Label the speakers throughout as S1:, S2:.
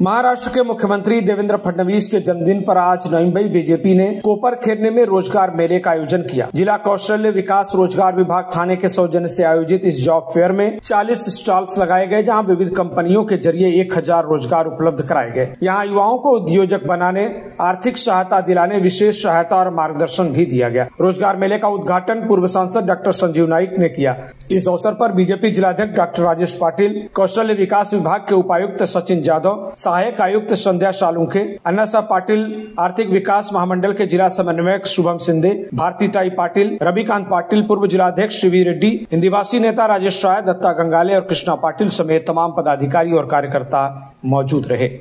S1: महाराष्ट्र के मुख्यमंत्री देवेंद्र फडणवीस के जन्मदिन पर आज नई मुंबई बीजेपी ने कोपर खेरने में रोजगार मेले का आयोजन किया। जिला कौशल्य विकास रोजगार विभाग थाने के सौजन्य से आयोजित इस जॉब फेयर में 40 स्टॉल्स लगाए गए, जहां विविध कंपनियों के जरिए 1000 रोजगार उपलब्ध कराए गए। यहां युवाओं को उद्योजक बनाने, आर्थिक सहायता दिलाने, विशेष सहायता और मार्गदर्शन भी दिया गया। रोजगार मेले का उद्घाटन पूर्व सांसद डॉक्टर संजीव नाइक ने किया। इस अवसर पर बीजेपी जिलाध्यक्ष डॉक्टर राजेश पाटिल, कौशल्य विकास विभाग के उपायुक्त सचिन जाधव, सहायक आयुक्त संध्या सालुंखे, अन्नासाहेब पाटिल, आर्थिक विकास महामंडल के जिला समन्वयक शुभम सिंधे, भारतीताई पाटिल, रविकांत पाटिल, पूर्व जिलाध्यक्ष शिवी रेड्डी, हिंदीभाषी नेता राजेश राय, दत्ता गंगाले और कृष्णा पाटिल समेत तमाम पदाधिकारी और कार्यकर्ता मौजूद रहे।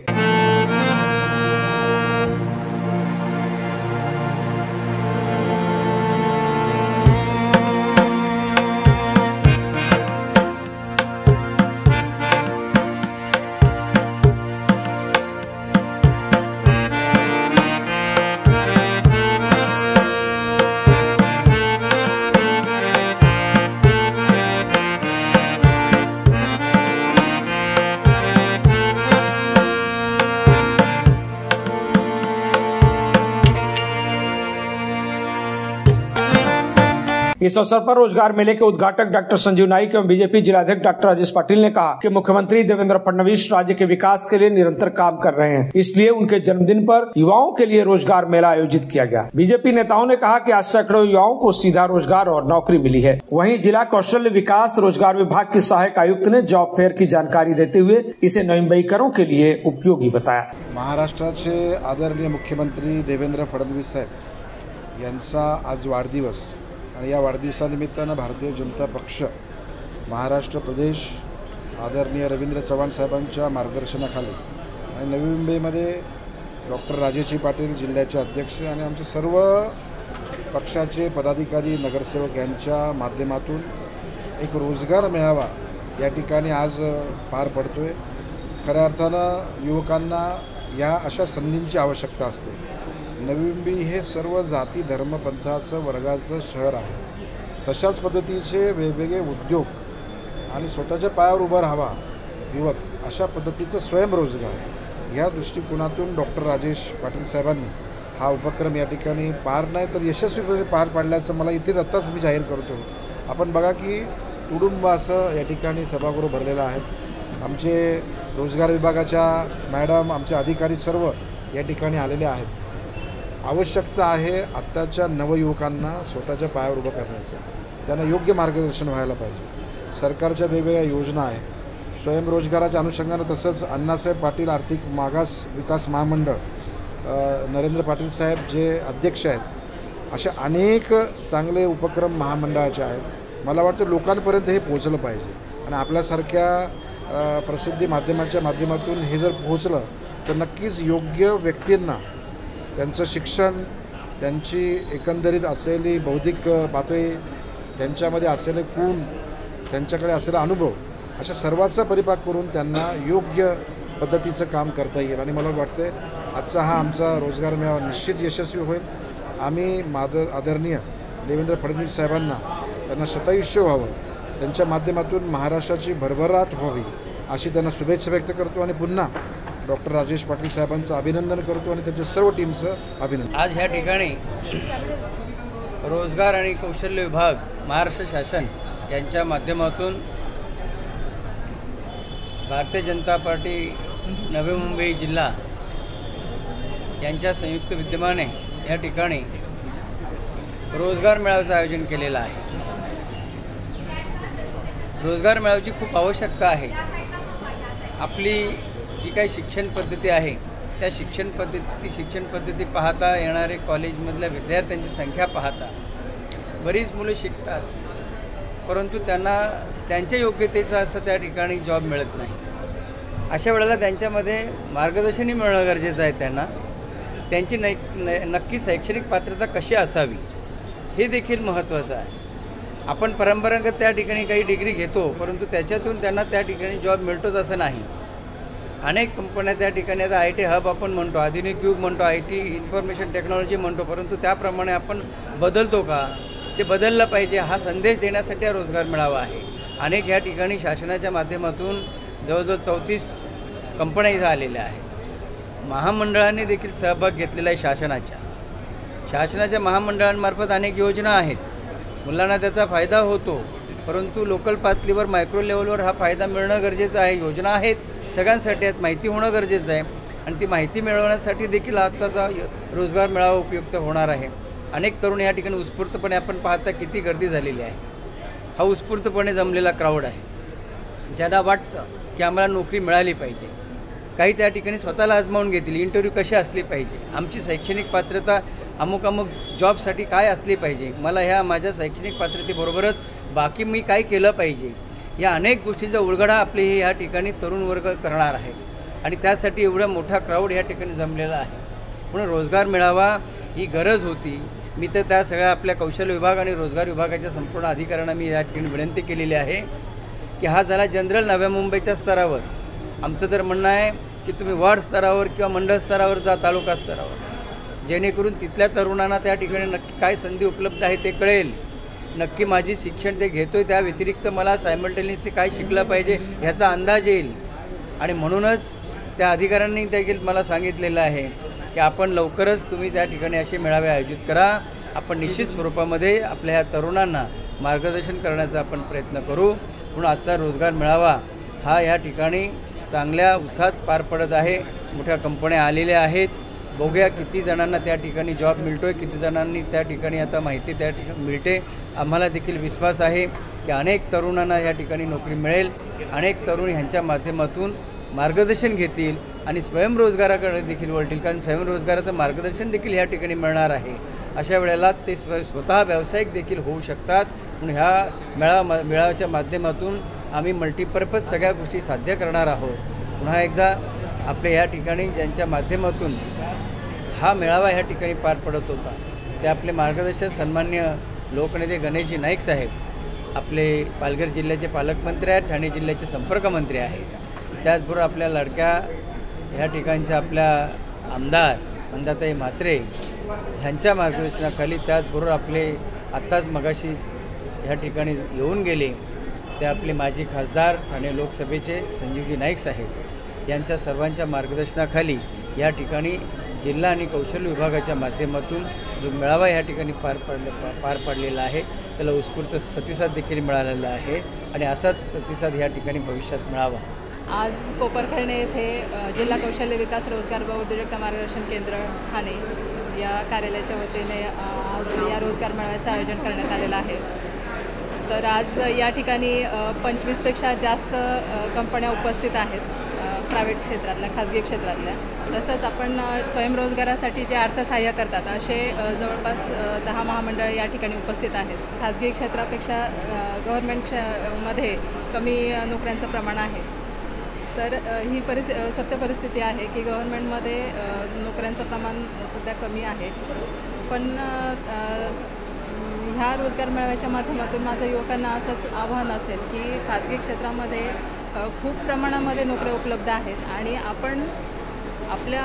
S1: इस अवसर पर रोजगार मेले के उद्घाटक डॉक्टर संजीव नाइक एवं बीजेपी जिलाध्यक्ष डॉक्टर राजेश पाटिल ने कहा कि मुख्यमंत्री देवेंद्र फडणवीस राज्य के विकास के लिए निरंतर काम कर रहे हैं, इसलिए उनके जन्मदिन पर युवाओं के लिए रोजगार मेला आयोजित किया गया। बीजेपी नेताओं ने कहा कि आज सैकड़ों युवाओं को सीधा रोजगार और नौकरी मिली है। वहीं जिला कौशल्य विकास रोजगार विभाग की सहायक आयुक्त ने जॉब फेयर की जानकारी देते हुए इसे नई मुंबईकरों के लिए उपयोगी बताया।
S2: महाराष्ट्राचे आदरणीय मुख्यमंत्री देवेंद्र फडणवीस साहेब यांचा आज वाढदिवस आणि या वाढदिवसानिमित्तानं भारतीय जनता पक्ष महाराष्ट्र प्रदेश आदरणीय रवींद्र चव्हाण साहेबांच्या मार्गदर्शनाखाली आणि नवी मुंबईमध्ये डॉक्टर राजेश पाटील जिल्ह्याचे अध्यक्ष आणि आमचे सर्व पक्षाचे पदाधिकारी नगरसेवक यांच्या माध्यमातून एक रोजगार मेळावा या ठिकाणी आज पार पडतोय। खऱ्या अर्थानं युवकांना या अशा संधींची आवश्यकता असते। नवी मुंबई हे सर्व जाती धर्म पंथाचं वर्गाचं शहर आहे। तशाच पद्धतीचे वेगवेगळे उद्योग आणि स्वतःच्या पायावर उभा राहावा युवक, अशा पद्धतीचं स्वयंरोजगार या दृष्टिकोनातून डॉक्टर राजेश पाटील साहेबांनी हा उपक्रम या ठिकाणी पार नाही तर यशस्वीपणे पार पाडल्याचं मला इथेच आत्ताच मी जाहीर करतो। आपण बघा की तुडुंब असं या ठिकाणी सभागृह भरलेलं आहे। आमचे रोजगार विभागाच्या मॅडम, आमचे अधिकारी सर्व या ठिकाणी आलेले आहेत। आवश्यकता आहे आत्ताच्या नवयुवकांना स्वतःच्या पायावर उभं करण्याचं, त्यांना योग्य मार्गदर्शन व्हायला पाहिजे। सरकारच्या वेगवेगळ्या योजना आहेत स्वयंरोजगाराच्या अनुषंगानं, तसंच अण्णासाहेब पाटील आर्थिक मागास विकास महामंडळ, नरेंद्र पाटील साहेब जे अध्यक्ष आहेत, अशा अनेक चांगले उपक्रम महामंडळाचे आहेत। मला वाटतं लोकांपर्यंत हे पोहोचलं पाहिजे आणि आपल्यासारख्या प्रसिद्धी माध्यमाच्या माध्यमातून हे जर पोहोचलं तर नक्कीच योग्य व्यक्तींना त्यांचं शिक्षण, त्यांची एकंदरीत असलेली बौद्धिक पातळी, त्यांच्यामध्ये असलेले गुण, त्यांच्याकडे असलेला अनुभव, अशा सर्वांचा परिपाक करून त्यांना योग्य पद्धतीचं काम करता येईल। आणि मला वाटते आजचा हा आमचा रोजगार मेळावा निश्चित यशस्वी होईल। आम्ही आदरणीय देवेंद्र फडणवीस साहेबांना त्यांना शतायुष्य व्हावं, त्यांच्या माध्यमातून महाराष्ट्राची भरभराट व्हावी अशी त्यांना शुभेच्छा व्यक्त करतो आणि पुन्हा डॉक्टर राजेश पाटील साहेबांचं अभिनंदन करतो आणि त्यांच्या सर्व टीमचं अभिनंदन।
S3: आज ह्या ठिकाणी रोजगार आणि कौशल्य विभाग महाराष्ट्र शासन यांच्या माध्यमातून भारतीय जनता पार्टी नवी मुंबई जिल्हा यांच्या संयुक्त विद्यमाने या ठिकाणी रोजगार मेळाव्याचं आयोजन केलेलं आहे। रोजगार मेळाव्याची खूप आवश्यकता आहे। आपली जी काही शिक्षण पद्धती आहे त्या शिक्षण पद्धती पाहता, येणारे कॉलेजमधल्या विद्यार्थ्यांची संख्या पाहता बरीच मुलं शिकतात, परंतु त्यांना त्यांच्या योग्यतेचा असं त्या ठिकाणी जॉब मिळत नाही। अशा वेळेला त्यांच्यामध्ये मार्गदर्शनही मिळणं गरजेचं आहे। त्यांची नक्की शैक्षणिक पात्रता कशी असावी हे देखील महत्त्वाचं आहे। आपण परंपरागत त्या ठिकाणी काही डिग्री घेतो, परंतु त्याच्यातून त्यांना त्या ठिकाणी जॉब मिळतोच असं नाही। अनेक कंपन्या त्या ठिकाणी आता IT हब आपण म्हणतो, आधुनिक युग म्हणतो, IT इन्फॉर्मेशन टेक्नॉलॉजी म्हणतो, परंतु त्याप्रमाणे आपण बदलतो का, ते बदललं पाहिजे हा संदेश देण्यासाठी हा रोजगार मेळावा आहे। अनेक या ठिकाणी शासनाच्या माध्यमातून जवळजवळ 34 कंपन्या इथं आलेल्या आहेत। महामंडळाने देखील सहभाग घेतलेला आहे शासनाच्या महामंडळांमार्फत अनेक योजना आहेत, मुलांना त्याचा फायदा होतो, परंतु लोकल पातळीवर मायक्रो लेवलवर हा फायदा मिळणं गरजेचं आहे. योजना आहेत सगळ्यांसाठी आहेत, माहिती होणं गरजेचं आहे आणि ती माहिती मिळवण्यासाठी देखील आत्ताचा रोजगार मेळावा उपयुक्त होणार आहे. अनेक तरुण या ठिकाणी उत्स्फूर्तपणे आपण पाहता किती गर्दी झालेली आहे. हा उत्स्फूर्तपणे जमलेला क्राऊड आहे, ज्यांना वाटतं की आम्हाला नोकरी मिळाली पाहिजे. काही त्या ठिकाणी स्वतःला आजमावून घेतील, इंटरव्ह्यू कशी असली पाहिजे, आमची शैक्षणिक पात्रता अमुक जॉबसाठी काय असली पाहिजे, मला ह्या माझ्या शैक्षणिक पात्रतेबरोबरच बाकी मी काय केलं पाहिजे, या अनेक गोष्टींचा उलगडा आपले हे या ठिकाणी तरुण वर्ग करणार आहे आणि त्यासाठी एवढा मोठा क्राऊड या ठिकाणी जमलेला आहे. म्हणून रोजगार मेळावा ही गरज होती. मी तर त्या सगळ्या आपल्या कौशल्य विभाग आणि रोजगार विभागाच्या संपूर्ण अधिकाऱ्यांना मी या ठिकाणी विनंती केलेली आहे की हा झाला जनरल नव्या मुंबईच्या स्तरावर. आमचं तर म्हणणं आहे की तुम्ही वार्ड स्तरावर किंवा मंडळ स्तरावर जा, तालुका स्तरावर, जेणेकरून तिथल्या तरुणांना त्या ठिकाणी नक्की काय संधी उपलब्ध आहे ते कळेल. नक्की माझी शिक्षण ते घेतो आहे त्या व्यतिरिक्त मला सायमल्टेनियसली काय शिकलं पाहिजे ह्याचा अंदाज येईल. आणि म्हणूनच त्या अधिकाऱ्यांनी देखील मला सांगितलेलं आहे की आपण लवकरच तुम्ही त्या ठिकाणी असे मेळावे आयोजित करा. आपण निश्चित स्वरूपामध्ये आपल्या ह्या तरुणांना मार्गदर्शन करण्याचा आपण प्रयत्न करू. म्हणून आजचा रोजगार मेळावा हा या ठिकाणी चांगल्या उत्साहात पार पडत आहे. मोठ्या कंपन्या आलेल्या आहेत, बघूया किती जणांना त्या ठिकाणी जॉब मिळतो आहे, किती जणांनी त्या ठिकाणी आता माहिती त्या ठिकाणी मिळते. आम्हाला देखील विश्वास आहे की अनेक तरुणांना या ठिकाणी नोकरी मिळेल, अनेक तरुण ह्यांच्या माध्यमातून मार्गदर्शन घेतील आणि स्वयंरोजगाराकडे देखील वळतील, कारण स्वयंरोजगाराचं मार्गदर्शन देखील ह्या ठिकाणी मिळणार आहे. अशा वेळेला ते स्वतः व्यावसायिक देखील होऊ शकतात. म्हणून ह्या मेळाव्याच्या माध्यमातून आम्ही मल्टीपर्पज सगळ्या गोष्टी साध्य करणार आहोत. पुन्हा एकदा आपल्या या ठिकाणी ज्यांच्या माध्यमातून हा मेळावा ह्या ठिकाणी पार पडत होता ते आपले मार्गदर्शक सन्मान्य लोकनेते गणेशजी नाईक साहेब, आपले पालघर जिल्ह्याचे पालकमंत्री आहेत, ठाणे जिल्ह्याचे संपर्कमंत्री आहेत, त्याचबरोबर आपल्या लाडक्या ह्या ठिकाणच्या आपल्या आमदार मंदाताई म्हात्रे ह्यांच्या मार्गदर्शनाखाली, त्याचबरोबर आपले आत्ताच मगाशी ह्या ठिकाणी येऊन गेले ते आपले माजी खासदार ठाणे लोकसभेचे संजीवजी नाईक साहेब यांच्या सर्वांच्या मार्गदर्शनाखाली या ठिकाणी जिल्हा आणि कौशल्य विभागाच्या माध्यमातून जो मेळावा या ठिकाणी पार पाडलेला आहे त्याला उत्स्फूर्त प्रतिसाद देखील मिळालेला आहे आणि असाच प्रतिसाद या ठिकाणी भविष्यात मिळावा.
S4: आज कोपरखैरणे येथे जिल्हा कौशल्य विकास रोजगार व उद्योजकता मार्गदर्शन केंद्र ठाणे या कार्यालयाच्या वतीने आज या रोजगार मेळाव्याचं आयोजन करण्यात आलेलं आहे. तर आज या ठिकाणी 25पेक्षा जास्त कंपन्या उपस्थित आहेत, प्रायव्हेट क्षेत्रातल्या, खाजगी क्षेत्रातल्या. तसंच आपण स्वयंरोजगारासाठी जे अर्थसहाय्य करतात असे जवळपास 10 महामंडळ या ठिकाणी उपस्थित आहेत. खाजगी क्षेत्रापेक्षा गव्हर्नमेंटमध्ये कमी नोकऱ्यांचं प्रमाण आहे. तर ही सत्य परिस्थिती आहे की गव्हर्नमेंटमध्ये नोकऱ्यांचं प्रमाण सध्या कमी आहे. पण ह्या रोजगार मेळाव्याच्या माध्यमातून माझं युवकांना असंच आव्हान असेल की खाजगी क्षेत्रामध्ये खूप प्रमाणामध्ये नोकऱ्या उपलब्ध आहेत आणि आपण आपल्या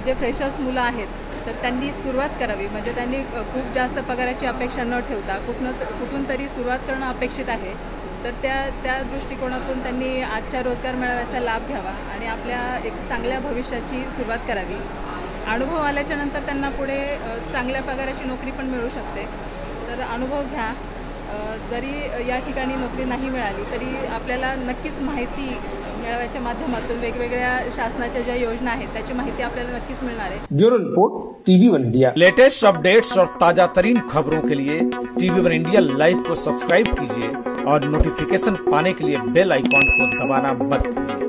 S4: जे फ्रेशर्स मुलं आहेत तर त्यांनी सुरुवात करावी. म्हणजे त्यांनी खूप जास्त पगाराची अपेक्षा न ठेवता कुठून तरी सुरुवात करणं अपेक्षित आहे. तर त्या दृष्टिकोनातून त्यांनी आजच्या रोजगार मेळाव्याचा लाभ घ्यावा आणि आपल्या एक चांगल्या भविष्याची सुरुवात करावी. अनुभव आल्याच्या नंतर त्यांना पुढे चांगल्या पगाराची नोकरी पण मिळू शकते. तर अनुभव घ्या. जरी या ठिकाणी नोकरी नाही मिळाली तरी आपल्याला नक्कीच माहिती मेळाव्याच्या माध्यमातून वेगवेगळ्या शासनाच्या ज्या योजना आहेत त्याची माहिती आपल्याला नक्कीच मिळणार आहे.
S1: Bureau report TV1 India. Latest updates और ताजा तरीन खबरों के लिए TV1 इंडिया लाइव को सब्सक्राइब कीजिए और नोटिफिकेशन पाने के लिए बेल आइकॉन को दबाना मत भूलिए.